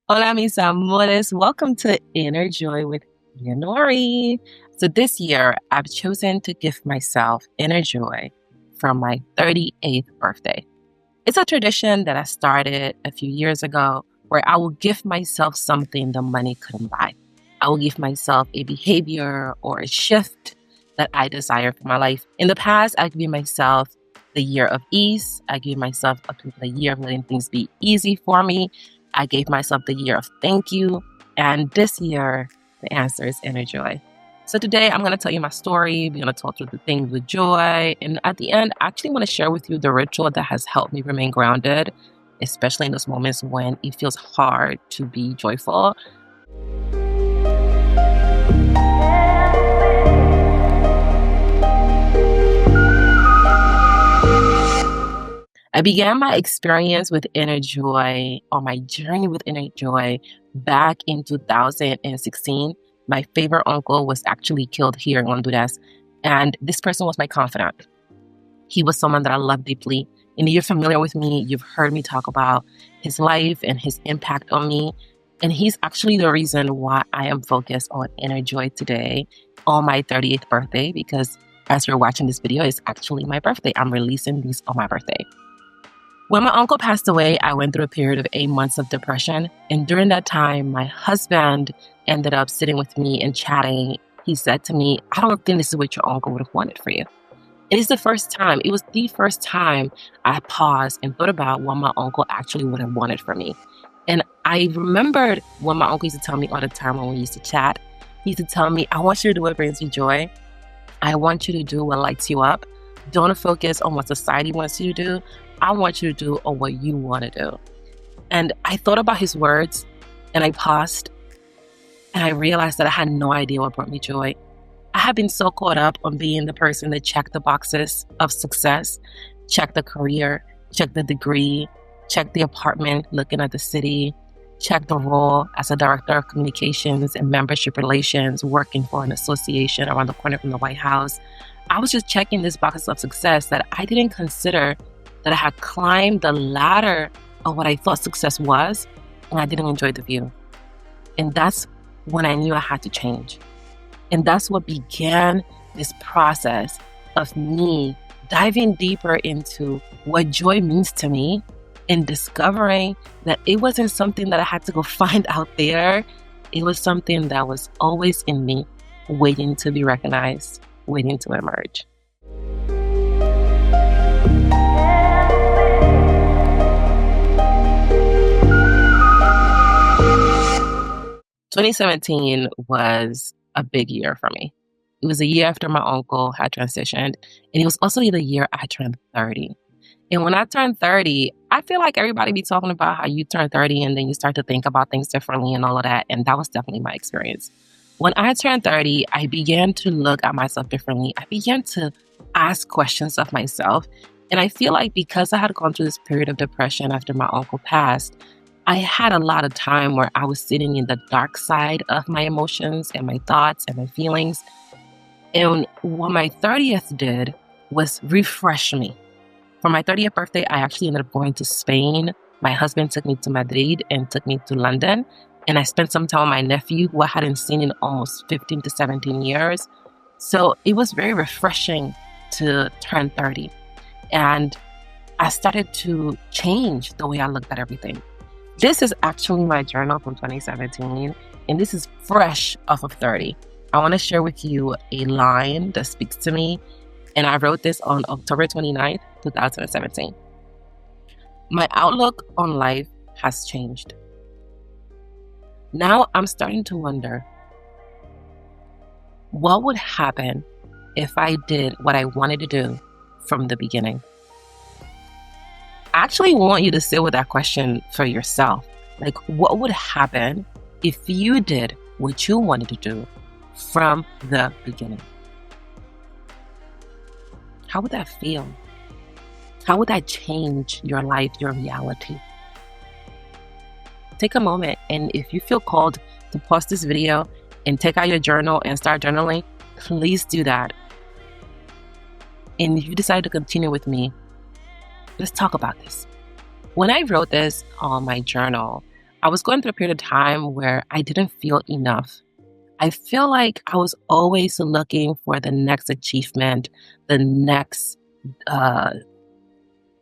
Hola, mis amores. Welcome to Inner Joy with Yanori. So this year, I've chosen to give myself inner joy from my 38th birthday. It's a tradition that I started a few years ago where I will give myself something the money couldn't buy. I will give myself a behavior or a shift that I desire for my life. In the past, I gave myself the year of ease. I gave myself a year of letting things be easy for me. I gave myself the year of thank you. And this year, the answer is inner joy. So today I'm going to tell you my story. We're going to talk through the things with joy. And at the end, I actually want to share with you the ritual that has helped me remain grounded, especially in those moments when it feels hard to be joyful. I began my experience with inner joy, or my journey with inner joy, back in 2016. My favorite uncle was actually killed here in Honduras, and this person was my confidant. He was someone that I loved deeply. And if you're familiar with me, you've heard me talk about his life and his impact on me. And he's actually the reason why I am focused on inner joy today on my 38th birthday, because as you're watching this video, it's actually my birthday. I'm releasing these on my birthday. When my uncle passed away, I went through a period of 8 months of depression. And during that time, my husband ended up sitting with me and chatting. He said to me, "I don't think this is what your uncle would have wanted for you." It was the first time I paused and thought about what my uncle actually would have wanted for me. And I remembered what my uncle used to tell me all the time when we used to chat. He used to tell me, "I want you to do what brings you joy. I want you to do what lights you up. Don't focus on what society wants you to do. I want you to do what you want to do." And I thought about his words, and I paused, and I realized that I had no idea what brought me joy. I had been so caught up on being the person that checked the boxes of success, checked the career, checked the degree, checked the apartment, looking at the city, checked the role as a director of communications and membership relations, working for an association around the corner from the White House. I was just checking these boxes of success that I didn't consider that I had climbed the ladder of what I thought success was, and I didn't enjoy the view. And that's when I knew I had to change. And that's what began this process of me diving deeper into what joy means to me and discovering that it wasn't something that I had to go find out there. It was something that was always in me, waiting to be recognized, waiting to emerge. 2017 was a big year for me. It was a year after my uncle had transitioned, and it was also the year I turned 30. And when I turned 30, I feel like everybody be talking about how you turn 30 and then you start to think about things differently and all of that, and that was definitely my experience. When I turned 30, I began to look at myself differently. I began to ask questions of myself, and I feel like because I had gone through this period of depression after my uncle passed, I had a lot of time where I was sitting in the dark side of my emotions and my thoughts and my feelings. And what my 30th did was refresh me. For my 30th birthday, I actually ended up going to Spain. My husband took me to Madrid and took me to London. And I spent some time with my nephew, who I hadn't seen in almost 15 to 17 years. So it was very refreshing to turn 30. And I started to change the way I looked at everything. This is actually my journal from 2017, and this is fresh off of 30. I want to share with you a line that speaks to me, and I wrote this on October 29th, 2017. "My outlook on life has changed. Now I'm starting to wonder, what would happen if I did what I wanted to do from the beginning?" I actually want you to sit with that question for yourself. Like, what would happen if you did what you wanted to do from the beginning? How would that feel? How would that change your life, your reality? Take a moment, and if you feel called to pause this video and take out your journal and start journaling, please do that. And if you decide to continue with me, let's talk about this. When I wrote this on my journal, I was going through a period of time where I didn't feel enough. I feel like I was always looking for the next achievement, the next uh,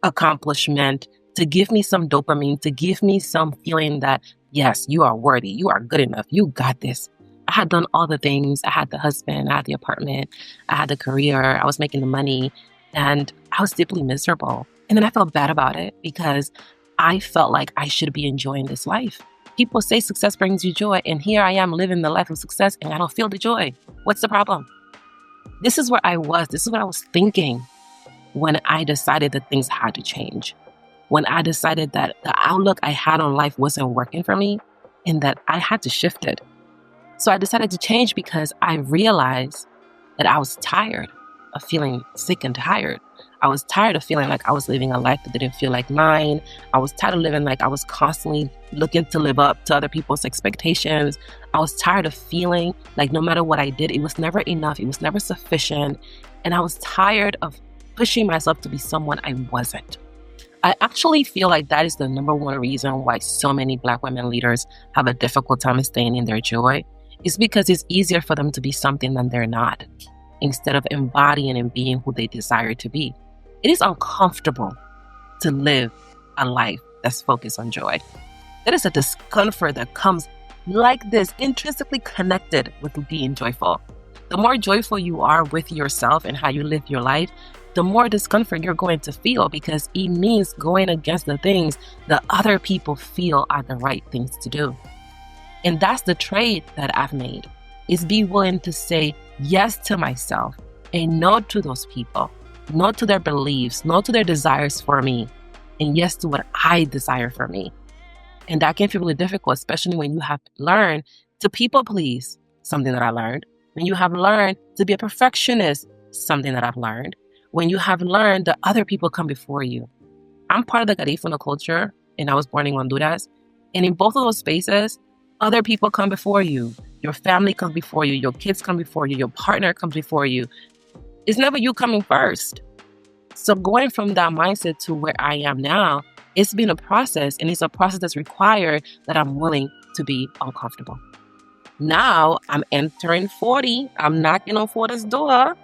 accomplishment to give me some dopamine, to give me some feeling that, yes, you are worthy, you are good enough, you got this. I had done all the things. I had the husband, I had the apartment, I had the career, I was making the money, and I was deeply miserable. And then I felt bad about it because I felt like I should be enjoying this life. People say success brings you joy, and here I am living the life of success and I don't feel the joy. What's the problem? This is where I was. This is what I was thinking when I decided that things had to change. When I decided that the outlook I had on life wasn't working for me and that I had to shift it. So I decided to change because I realized that I was tired of feeling sick and tired. I was tired of feeling like I was living a life that didn't feel like mine. I was tired of living like I was constantly looking to live up to other people's expectations. I was tired of feeling like no matter what I did, it was never enough. It was never sufficient. And I was tired of pushing myself to be someone I wasn't. I actually feel like that is the number one reason why so many Black women leaders have a difficult time staying in their joy. It's because it's easier for them to be something than they're not, instead of embodying and being who they desire to be. It is uncomfortable to live a life that's focused on joy. That is a discomfort that comes like this, intrinsically connected with being joyful. The more joyful you are with yourself and how you live your life, the more discomfort you're going to feel because it means going against the things that other people feel are the right things to do. And that's the trade that I've made, is be willing to say yes to myself and no to those people, no to their beliefs, no to their desires for me, and yes to what I desire for me. And that can feel really difficult, especially when you have learned to people please, something that I learned. When you have learned to be a perfectionist, something that I've learned. When you have learned that other people come before you. I'm part of the Garifuna culture, and I was born in Honduras. And in both of those spaces, other people come before you. Your family comes before you. Your kids come before you. Your partner comes before you. It's never you coming first. So going from that mindset to where I am now, it's been a process, and it's a process that's required that I'm willing to be uncomfortable. Now I'm entering 40. I'm knocking on 40's door.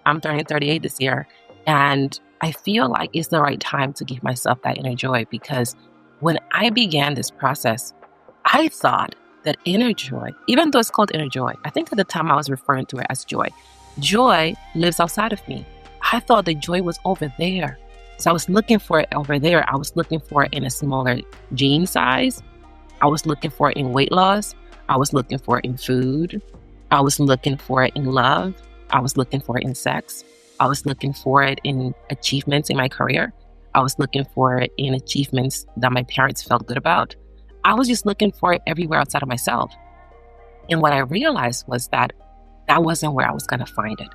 I'm turning 38 this year. And I feel like it's the right time to give myself that inner joy because when I began this process, I thought that inner joy, even though it's called inner joy, I think at the time I was referring to it as joy. Joy lives outside of me. I thought the joy was over there. So I was looking for it over there. I was looking for it in a smaller jean size. I was looking for it in weight loss. I was looking for it in food. I was looking for it in love. I was looking for it in sex. I was looking for it in achievements in my career. I was looking for it in achievements that my parents felt good about. I was just looking for it everywhere outside of myself. And what I realized was that that wasn't where I was going to find it.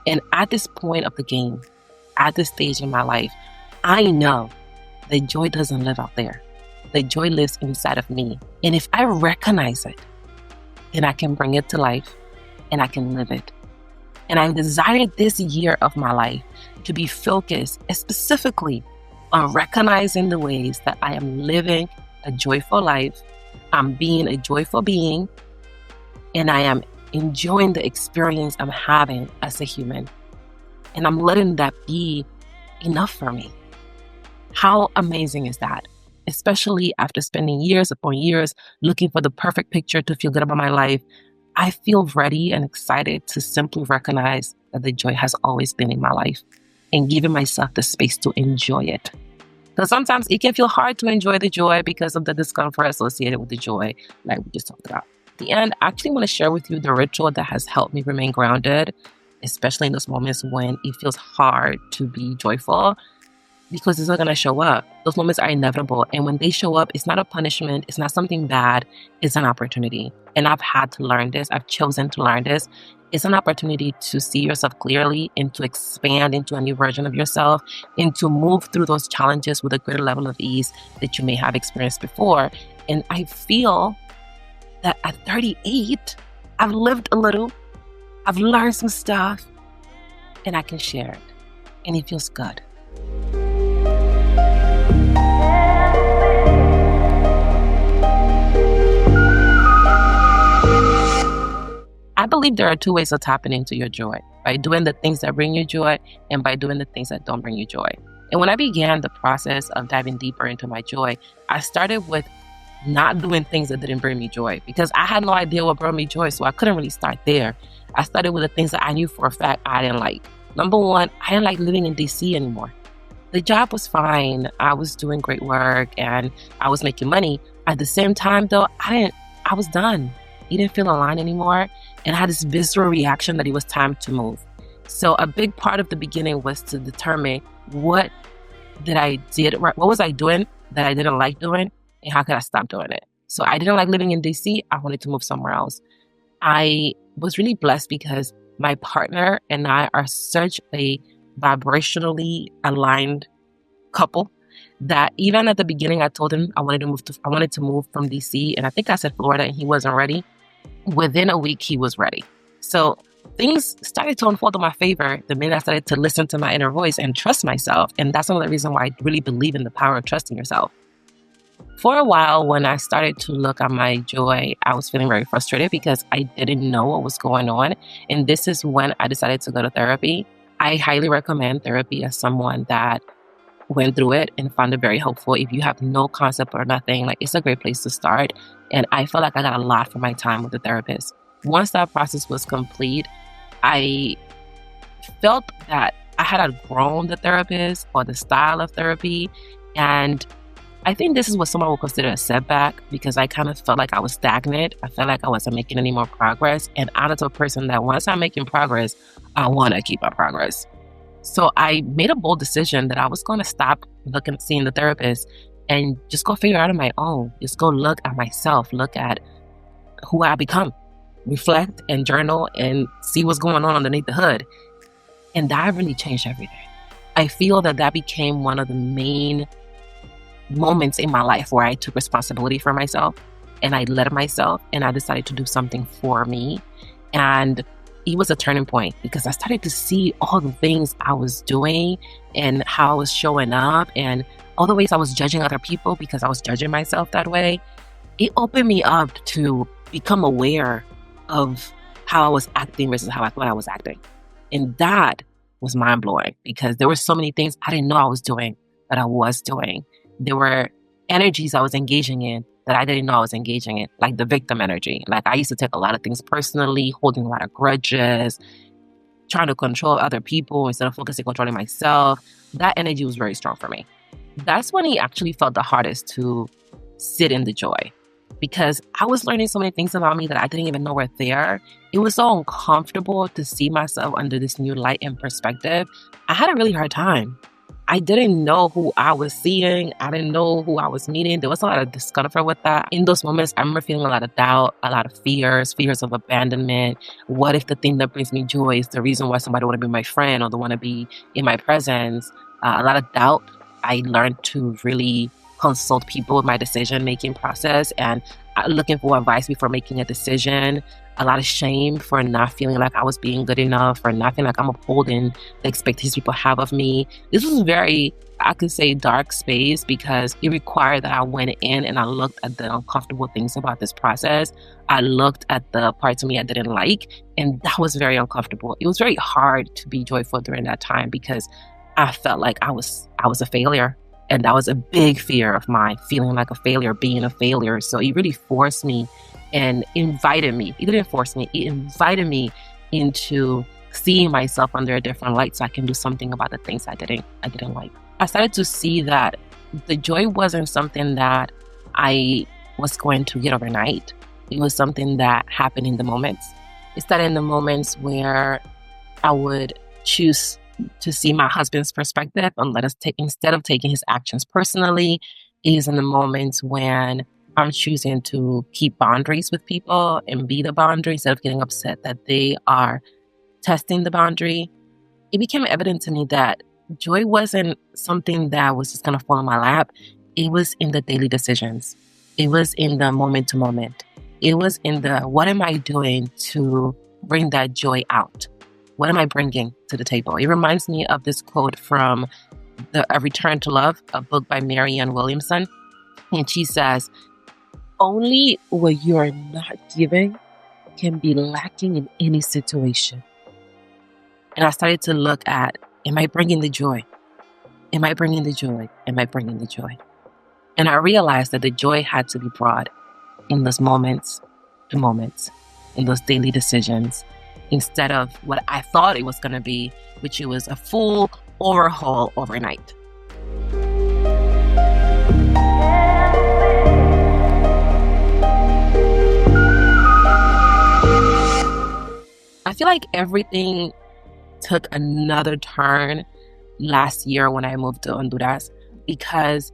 And at this point of the game, at this stage in my life, I know that joy doesn't live out there. The joy lives inside of me. And if I recognize it, then I can bring it to life and I can live it. And I desire this year of my life to be focused specifically on recognizing the ways that I am living a joyful life, I'm being a joyful being, and I am enjoying the experience I'm having as a human. And I'm letting that be enough for me. How amazing is that? Especially after spending years upon years looking for the perfect picture to feel good about my life, I feel ready and excited to simply recognize that the joy has always been in my life and giving myself the space to enjoy it. Because sometimes it can feel hard to enjoy the joy because of the discomfort associated with the joy, like we just talked about. At the end, I actually want to share with you the ritual that has helped me remain grounded, especially in those moments when it feels hard to be joyful, because it's not going to show up. Those moments are inevitable. And when they show up, it's not a punishment. It's not something bad. It's an opportunity. And I've had to learn this. I've chosen to learn this. It's an opportunity to see yourself clearly and to expand into a new version of yourself and to move through those challenges with a greater level of ease that you may have experienced before. And I feel that at 38, I've lived a little, I've learned some stuff, and I can share it. And it feels good. I believe there are two ways of tapping into your joy: by doing the things that bring you joy and by doing the things that don't bring you joy. And when I began the process of diving deeper into my joy, I started with not doing things that didn't bring me joy because I had no idea what brought me joy. So I couldn't really start there. I started with the things that I knew for a fact I didn't like. Number one, I didn't like living in DC anymore. The job was fine. I was doing great work and I was making money. At the same time though, I was done. It didn't feel aligned anymore. And I had this visceral reaction that it was time to move. So a big part of the beginning was to determine what was I doing that I didn't like doing, and how could I stop doing it? So I didn't like living in DC. I wanted to move somewhere else. I was really blessed because my partner and I are such a vibrationally aligned couple that even at the beginning, I told him I wanted to move from DC, and I think I said Florida, and he wasn't ready. Within a week, he was ready. So things started to unfold in my favor the minute I started to listen to my inner voice and trust myself. And that's another reason why I really believe in the power of trusting yourself. For a while, when I started to look at my joy, I was feeling very frustrated because I didn't know what was going on. And this is when I decided to go to therapy. I highly recommend therapy as someone that went through it and found it very helpful. If you have no concept or nothing, like, it's a great place to start. And I felt like I got a lot from my time with the therapist. Once that process was complete, I felt that I had outgrown the therapist or the style of therapy. And I think this is what someone would consider a setback because I kind of felt like I was stagnant. I felt like I wasn't making any more progress. And I'm the type of person that once I'm making progress, I want to keep my progress. So I made a bold decision that I was going to stop seeing the therapist and just go figure out on my own. Just go look at myself, look at who I become, reflect and journal and see what's going on underneath the hood. And that really changed everything. I feel that became one of the main moments in my life where I took responsibility for myself and I led myself and I decided to do something for me. And it was a turning point because I started to see all the things I was doing and how I was showing up and all the ways I was judging other people because I was judging myself that way. It opened me up to become aware of how I was acting versus how I thought I was acting. And that was mind-blowing because there were so many things I didn't know I was doing that I was doing. There were energies I was engaging in that I didn't know I was engaging in, like the victim energy. Like I used to take a lot of things personally, holding a lot of grudges, trying to control other people instead of focusing on controlling myself. That energy was very strong for me. That's when it actually felt the hardest to sit in the joy because I was learning so many things about me that I didn't even know were there. It was so uncomfortable to see myself under this new light and perspective. I had a really hard time. I didn't know who I was seeing. I didn't know who I was meeting. There was a lot of discomfort with that. In those moments, I remember feeling a lot of doubt, a lot of fears of abandonment. What if the thing that brings me joy is the reason why somebody want to be my friend or they want to be in my presence? A lot of doubt. I learned to really consult people with my decision-making process and looking for advice before making a decision. A lot of shame for not feeling like I was being good enough or not feeling like I'm upholding the expectations people have of me. This was very, I could say, dark space because it required that I went in and I looked at the uncomfortable things about this process. I looked at the parts of me I didn't like, and that was very uncomfortable. It was very hard to be joyful during that time because I felt like I was a failure. And that was a big fear of mine, feeling like a failure, being a failure. So it really forced me and invited me. It didn't force me. It invited me into seeing myself under a different light so I can do something about the things I didn't like. I started to see that the joy wasn't something that I was going to get overnight. It was something that happened in the moments. It started in the moments where I would choose to see my husband's perspective and instead of taking his actions personally. It is in the moments when I'm choosing to keep boundaries with people and be the boundary instead of getting upset that they are testing the boundary. It became evident to me that joy wasn't something that was just going to fall in my lap. It was in the daily decisions. It was in the moment to moment. It was in the, what am I doing to bring that joy out? What am I bringing to the table? It reminds me of this quote from A Return to Love, a book by Marianne Williamson. And she says, only what you're not giving can be lacking in any situation. And I started to look at, am I bringing the joy? Am I bringing the joy? Am I bringing the joy? And I realized that the joy had to be brought in those moments to moments, in those daily decisions, instead of what I thought it was going to be, which it was a full overhaul overnight. I feel like everything took another turn last year when I moved to Honduras, because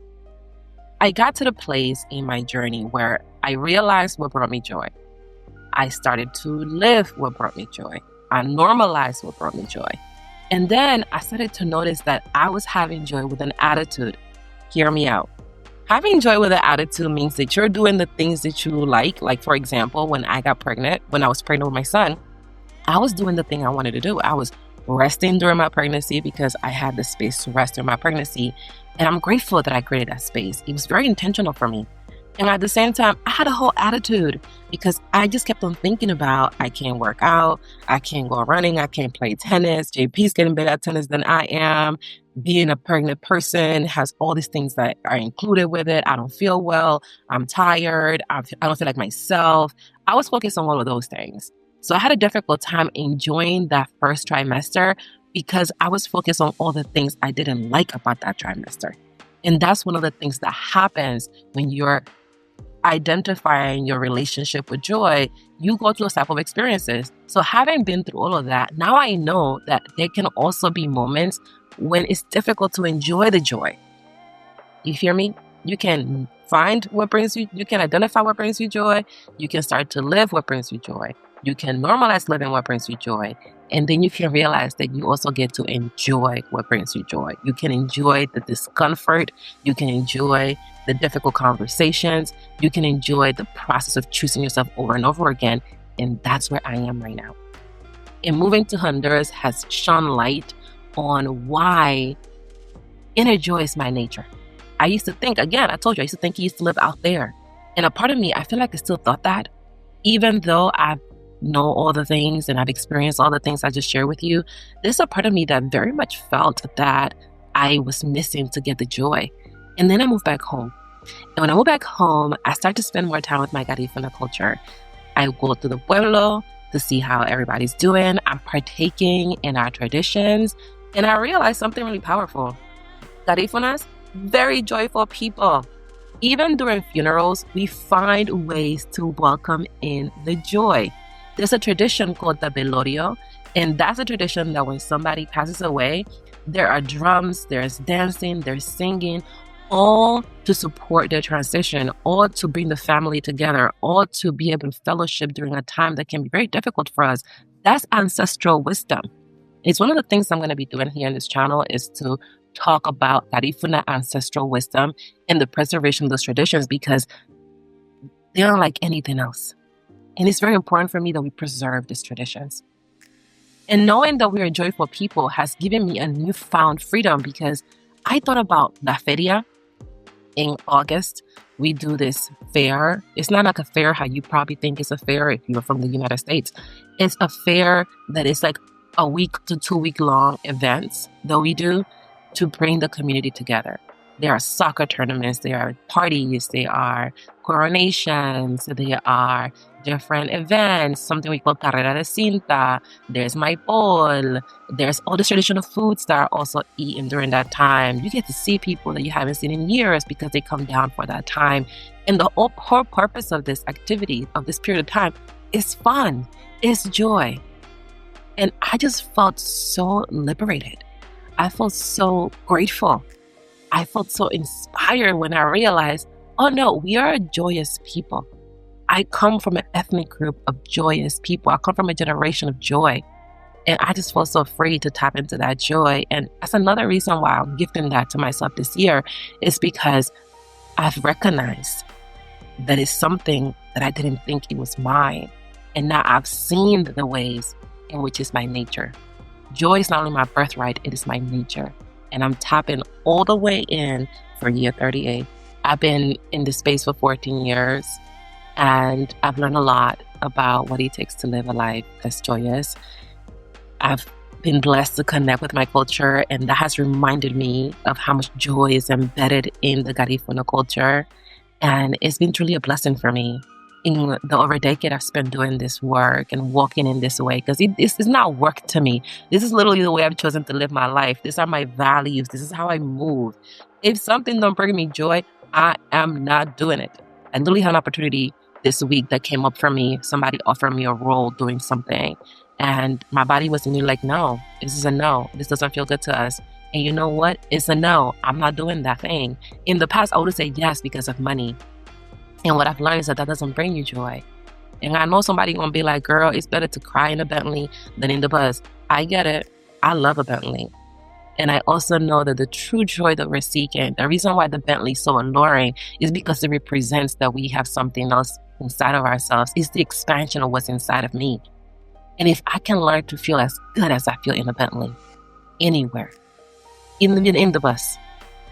I got to the place in my journey where I realized what brought me joy. I started to live what brought me joy. I normalized what brought me joy. And then I started to notice that I was having joy with an attitude. Hear me out. Having joy with an attitude means that you're doing the things that you like. Like, for example, when I was pregnant with my son, I was doing the thing I wanted to do. I was resting during my pregnancy because I had the space to rest during my pregnancy. And I'm grateful that I created that space. It was very intentional for me. And at the same time, I had a whole attitude because I just kept on thinking about, I can't work out, I can't go running, I can't play tennis. JP's getting better at tennis than I am. Being a pregnant person has all these things that are included with it. I don't feel well. I'm tired. I don't feel like myself. I was focused on all of those things. So I had a difficult time enjoying that first trimester because I was focused on all the things I didn't like about that trimester. And that's one of the things that happens when you're identifying your relationship with joy. You go through those type of experiences. So having been through all of that, now I know that there can also be moments when it's difficult to enjoy the joy. You hear me? You can find what brings you can identify what brings you joy. You can start to live what brings you joy. You can normalize living what brings you joy. And then you can realize that you also get to enjoy what brings you joy. You can enjoy the discomfort. You can enjoy the difficult conversations. You can enjoy the process of choosing yourself over and over again. And that's where I am right now. And moving to Honduras has shone light on why inner joy is my nature. I used to think, again, I told you, I used to think he used to live out there. And a part of me, I feel like I still thought that, even though I know all the things and I've experienced all the things I just shared with you, there's a part of me that very much felt that I was missing to get the joy. And then I moved back home. And when I moved back home, I started to spend more time with my Garifuna culture. I go to the pueblo to see how everybody's doing. I'm partaking in our traditions. And I realized something really powerful. Garifunas, very joyful people. Even during funerals, we find ways to welcome in the joy. There's a tradition called the velorio, and that's a tradition that when somebody passes away, there are drums, there's dancing, there's singing, all to support their transition, all to bring the family together, all to be able to fellowship during a time that can be very difficult for us. That's ancestral wisdom. It's one of the things I'm going to be doing here on this channel is to talk about Garifuna ancestral wisdom and the preservation of those traditions because they're unlike anything else. And it's very important for me that we preserve these traditions. And knowing that we are joyful people has given me a newfound freedom because I thought about La Feria. In August, we do this fair. It's not like a fair how you probably think it's a fair if you're from the United States. It's a fair that is like a week to 2 week long events that we do to bring the community together. There are soccer tournaments, there are parties, there are coronations, there are different events, something we call Carrera de Cinta, there's Maipol, there's all the traditional foods that are also eaten during that time. You get to see people that you haven't seen in years because they come down for that time. And the whole purpose of this activity, of this period of time, is fun, is joy. And I just felt so liberated. I felt so grateful. I felt so inspired when I realized, oh no, we are a joyous people. I come from an ethnic group of joyous people. I come from a generation of joy. And I just felt so free to tap into that joy. And that's another reason why I'm gifting that to myself this year is because I've recognized that it's something that I didn't think it was mine. And now I've seen the ways in which it's my nature. Joy is not only my birthright, it is my nature. And I'm tapping all the way in for year 38. I've been in this space for 14 years. And I've learned a lot about what it takes to live a life that's joyous. I've been blessed to connect with my culture, and that has reminded me of how much joy is embedded in the Garifuna culture. And it's been truly a blessing for me in the over a decade I've spent doing this work and walking in this way, because this is not work to me. This is literally the way I've chosen to live my life. These are my values. This is how I move. If something don't bring me joy, I am not doing it. I literally had an opportunity this week that came up for me. Somebody offered me a role doing something, and my body was immediately like, no, this is a no. This doesn't feel good to us. And you know what? It's a no. I'm not doing that thing. In the past, I would have said yes because of money. And what I've learned is that that doesn't bring you joy. And I know somebody gonna be like, girl, it's better to cry in a Bentley than in the bus. I get it. I love a Bentley. And I also know that the true joy that we're seeking, the reason why the Bentley is so alluring is because it represents that we have something else inside of ourselves. It's the expansion of what's inside of me. And if I can learn to feel as good as I feel in a Bentley, anywhere, in the bus,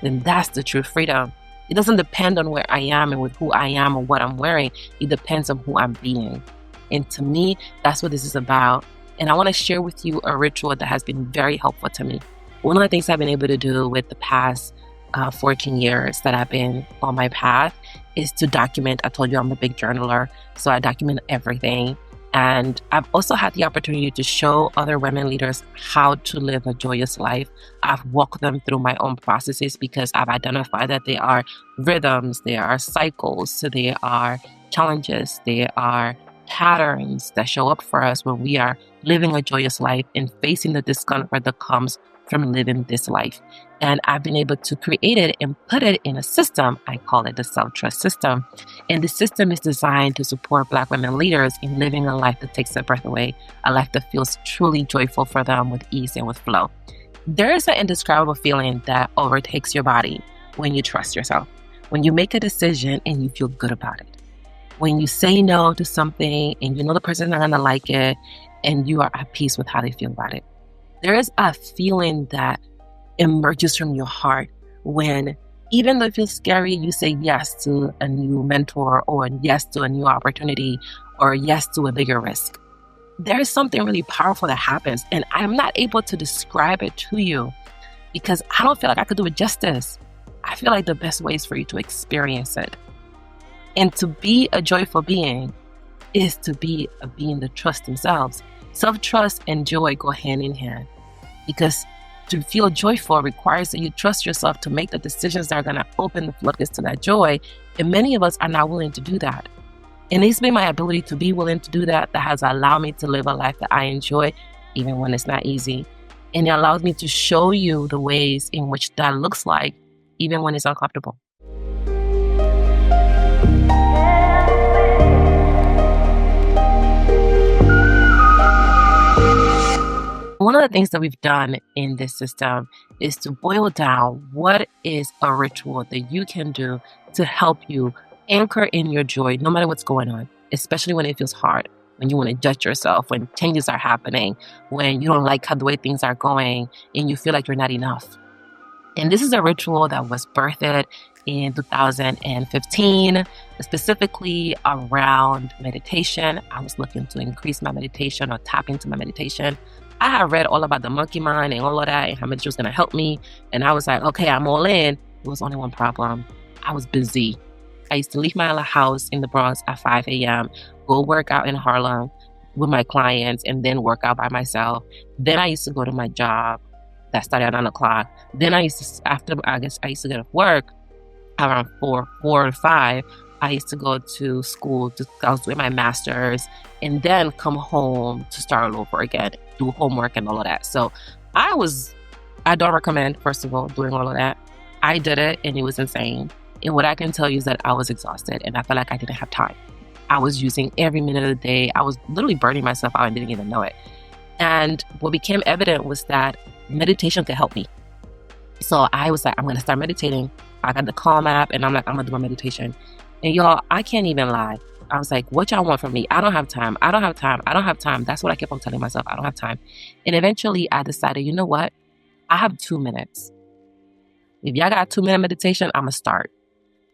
then that's the true freedom. It doesn't depend on where I am and with who I am or what I'm wearing. It depends on who I'm being. And to me, that's what this is about. And I want to share with you a ritual that has been very helpful to me. One of the things I've been able to do with the past 14 years that I've been on my path is to document. I told you I'm a big journaler, so I document everything. And I've also had the opportunity to show other women leaders how to live a joyous life. I've walked them through my own processes because I've identified that there are rhythms, there are cycles, there are challenges, there are patterns that show up for us when we are living a joyous life and facing the discomfort that comes from living this life. And I've been able to create it and put it in a system. I call it the self-trust system. And the system is designed to support Black women leaders in living a life that takes their breath away, a life that feels truly joyful for them with ease and with flow. There is an indescribable feeling that overtakes your body when you trust yourself, when you make a decision and you feel good about it, when you say no to something and you know the person's not going to like it and you are at peace with how they feel about it. There is a feeling that emerges from your heart when, even though it feels scary, you say yes to a new mentor or yes to a new opportunity or yes to a bigger risk. There is something really powerful that happens, and I'm not able to describe it to you because I don't feel like I could do it justice. I feel like the best way is for you to experience it. And to be a joyful being is to be a being that trusts themselves. Self-trust and joy go hand in hand because to feel joyful requires that you trust yourself to make the decisions that are going to open the floodgates to that joy. And many of us are not willing to do that. And it's been my ability to be willing to do that that has allowed me to live a life that I enjoy, even when it's not easy. And it allows me to show you the ways in which that looks like, even when it's uncomfortable. One of the things that we've done in this system is to boil down what is a ritual that you can do to help you anchor in your joy, no matter what's going on, especially when it feels hard, when you want to judge yourself, when changes are happening, when you don't like how the way things are going and you feel like you're not enough. And this is a ritual that was birthed in 2015, specifically around meditation. I was looking to increase my meditation or tap into my meditation. I had read all about the monkey mind and all of that and how much it was going to help me. And I was like, okay, I'm all in. There was only one problem. I was busy. I used to leave my house in the Bronx at 5 a.m., go work out in Harlem with my clients, and then work out by myself. Then I used to go to my job that started at 9 o'clock. Then I used to, I used to get off work around 4 to 5. I used to go to school, I was doing my master's, and then come home to start all over again, do homework and all of that. So I don't recommend, first of all, doing all of that. I did it and it was insane. And what I can tell you is that I was exhausted and I felt like I didn't have time. I was using every minute of the day. I was literally burning myself out and didn't even know it. And what became evident was that meditation could help me. So I was like, I'm going to start meditating. I got the Calm app and I'm like, I'm going to do my meditation. And y'all, I can't even lie. I was like, what y'all want from me? I don't have time. I don't have time. I don't have time. That's what I kept on telling myself. I don't have time. And eventually I decided, you know what? I have 2 minutes. If y'all got a 2-minute meditation, I'm going to start.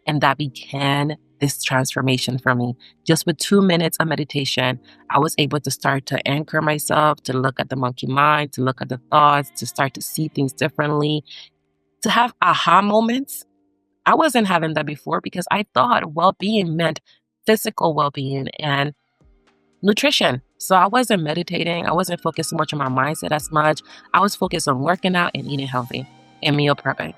And that began this transformation for me. Just with 2 minutes of meditation, I was able to start to anchor myself, to look at the monkey mind, to look at the thoughts, to start to see things differently, to have aha moments. I wasn't having that before because I thought well-being meant physical well-being and nutrition. So I wasn't meditating. I wasn't focused so much on my mindset as much. I was focused on working out and eating healthy and meal prepping.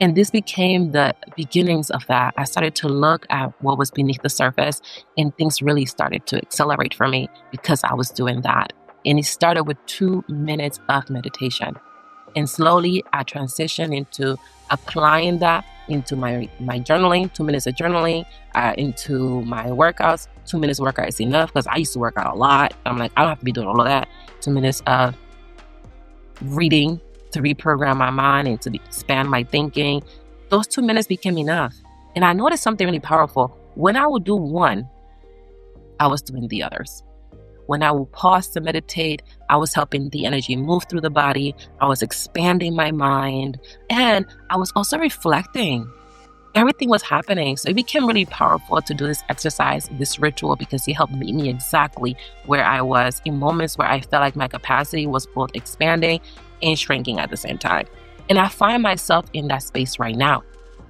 And this became the beginnings of that. I started to look at what was beneath the surface, and things really started to accelerate for me because I was doing that. And it started with 2 minutes of meditation. And slowly I transitioned into applying that into my journaling, 2 minutes of journaling, into my workouts. 2 minutes workout is enough because I used to work out a lot. I'm like, I don't have to be doing all of that. 2 minutes of reading to reprogram my mind and to expand my thinking. Those 2 minutes became enough. And I noticed something really powerful. When I would do one, I was doing the others. When I would pause to meditate, I was helping the energy move through the body. I was expanding my mind, and I was also reflecting. Everything was happening. So it became really powerful to do this exercise, this ritual, because it helped meet me exactly where I was in moments where I felt like my capacity was both expanding and shrinking at the same time. And I find myself in that space right now.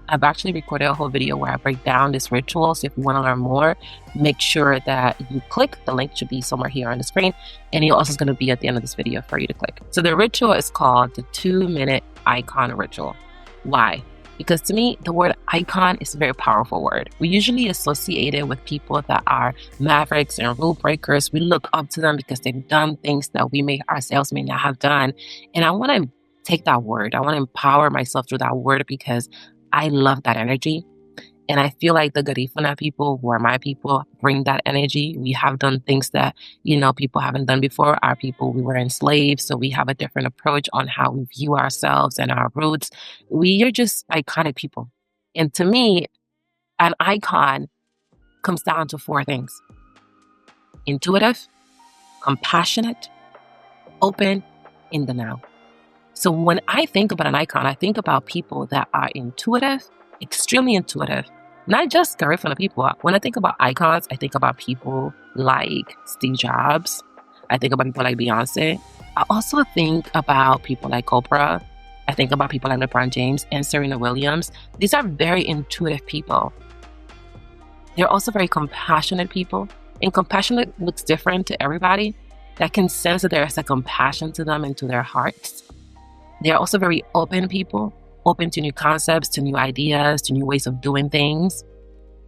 I've actually recorded a whole video where I break down this ritual. So if you want to learn more, make sure that you click. The link should be somewhere here on the screen. And it also is going to be at the end of this video for you to click. So the ritual is called the 2-minute icon ritual. Why? Because to me, the word icon is a very powerful word. We usually associate it with people that are mavericks and rule breakers. We look up to them because they've done things that we ourselves may not have done. And I want to take that word. I want to empower myself through that word because I love that energy. And I feel like the Garifuna people, who are my people, bring that energy. We have done things that, people haven't done before. Our people, we were enslaved. So we have a different approach on how we view ourselves and our roots. We are just iconic people. And to me, an icon comes down to 4 things: intuitive, compassionate, open, in the now. So when I think about an icon, I think about people that are intuitive, extremely intuitive, not just Garifuna people. When I think about icons, I think about people like Steve Jobs. I think about people like Beyonce. I also think about people like Oprah. I think about people like LeBron James and Serena Williams. These are very intuitive people. They're also very compassionate people. And compassionate looks different to everybody. That can sense that there is a compassion to them and to their hearts. They're also very open people, open to new concepts, to new ideas, to new ways of doing things.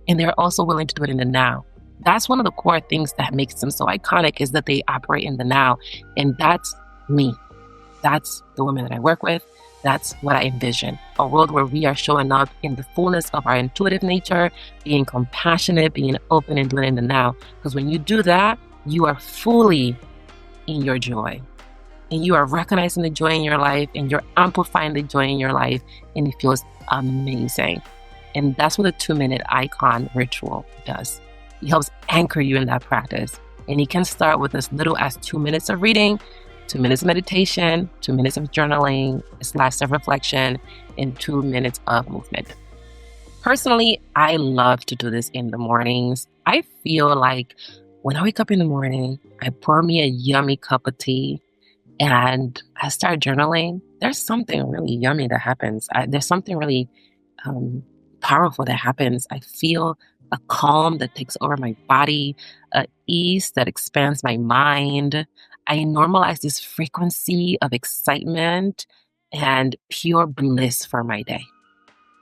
And they're also willing to do it in the now. That's one of the core things that makes them so iconic, is that they operate in the now. And that's me. That's the women that I work with. That's what I envision. A world where we are showing up in the fullness of our intuitive nature, being compassionate, being open, and doing it in the now. Because when you do that, you are fully in your joy. And you are recognizing the joy in your life, and you're amplifying the joy in your life, and it feels amazing. And that's what the 2-minute icon ritual does. It helps anchor you in that practice. And it can start with as little as 2 minutes of reading, 2 minutes of meditation, 2 minutes of journaling, a slice of reflection, and 2 minutes of movement. Personally, I love to do this in the mornings. I feel like when I wake up in the morning, I pour me a yummy cup of tea, and I start journaling. There's something really yummy that happens. There's something really powerful that happens. I feel a calm that takes over my body, an ease that expands my mind. I normalize this frequency of excitement and pure bliss for my day.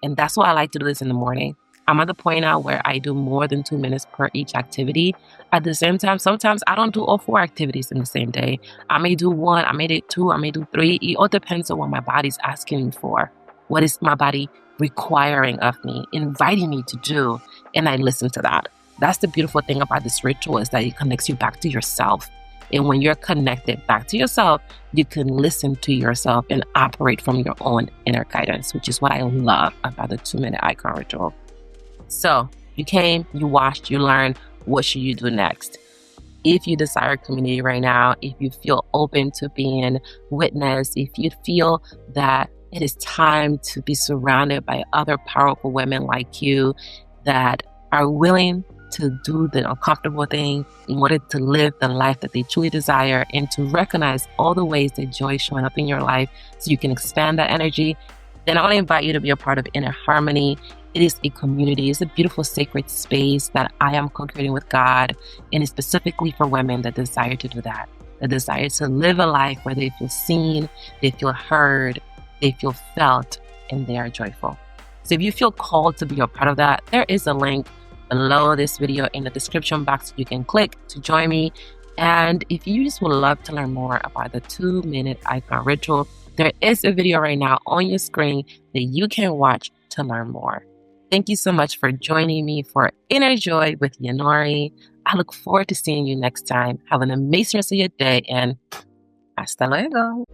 And that's why I like to do this in the morning. I'm at the point now where I do more than 2 minutes per each activity. At the same time, sometimes I don't do all 4 activities in the same day. I may do 1, I may do 2, I may do 3. It all depends on what my body's asking me for. What is my body requiring of me, inviting me to do? And I listen to that. That's the beautiful thing about this ritual, is that it connects you back to yourself. And when you're connected back to yourself, you can listen to yourself and operate from your own inner guidance, which is what I love about the 2-minute icon ritual. So you came, you watched, you learned. What should you do next? If you desire community right now, if you feel open to being witnessed, if you feel that it is time to be surrounded by other powerful women like you that are willing to do the uncomfortable thing in order to live the life that they truly desire and to recognize all the ways that joy is showing up in your life so you can expand that energy, then I want to invite you to be a part of Inner Harmony. It is a community. It's a beautiful sacred space that I am co-creating with God, and it's specifically for women that desire to do that, that desire to live a life where they feel seen, they feel heard, they feel felt, and they are joyful. So if you feel called to be a part of that, there is a link below this video in the description box you can click to join me. And if you just would love to learn more about the 2-minute icon ritual, there is a video right now on your screen that you can watch to learn more. Thank you so much for joining me for Inner Joy with Yanori. I look forward to seeing you next time. Have an amazing rest of your day, and hasta luego.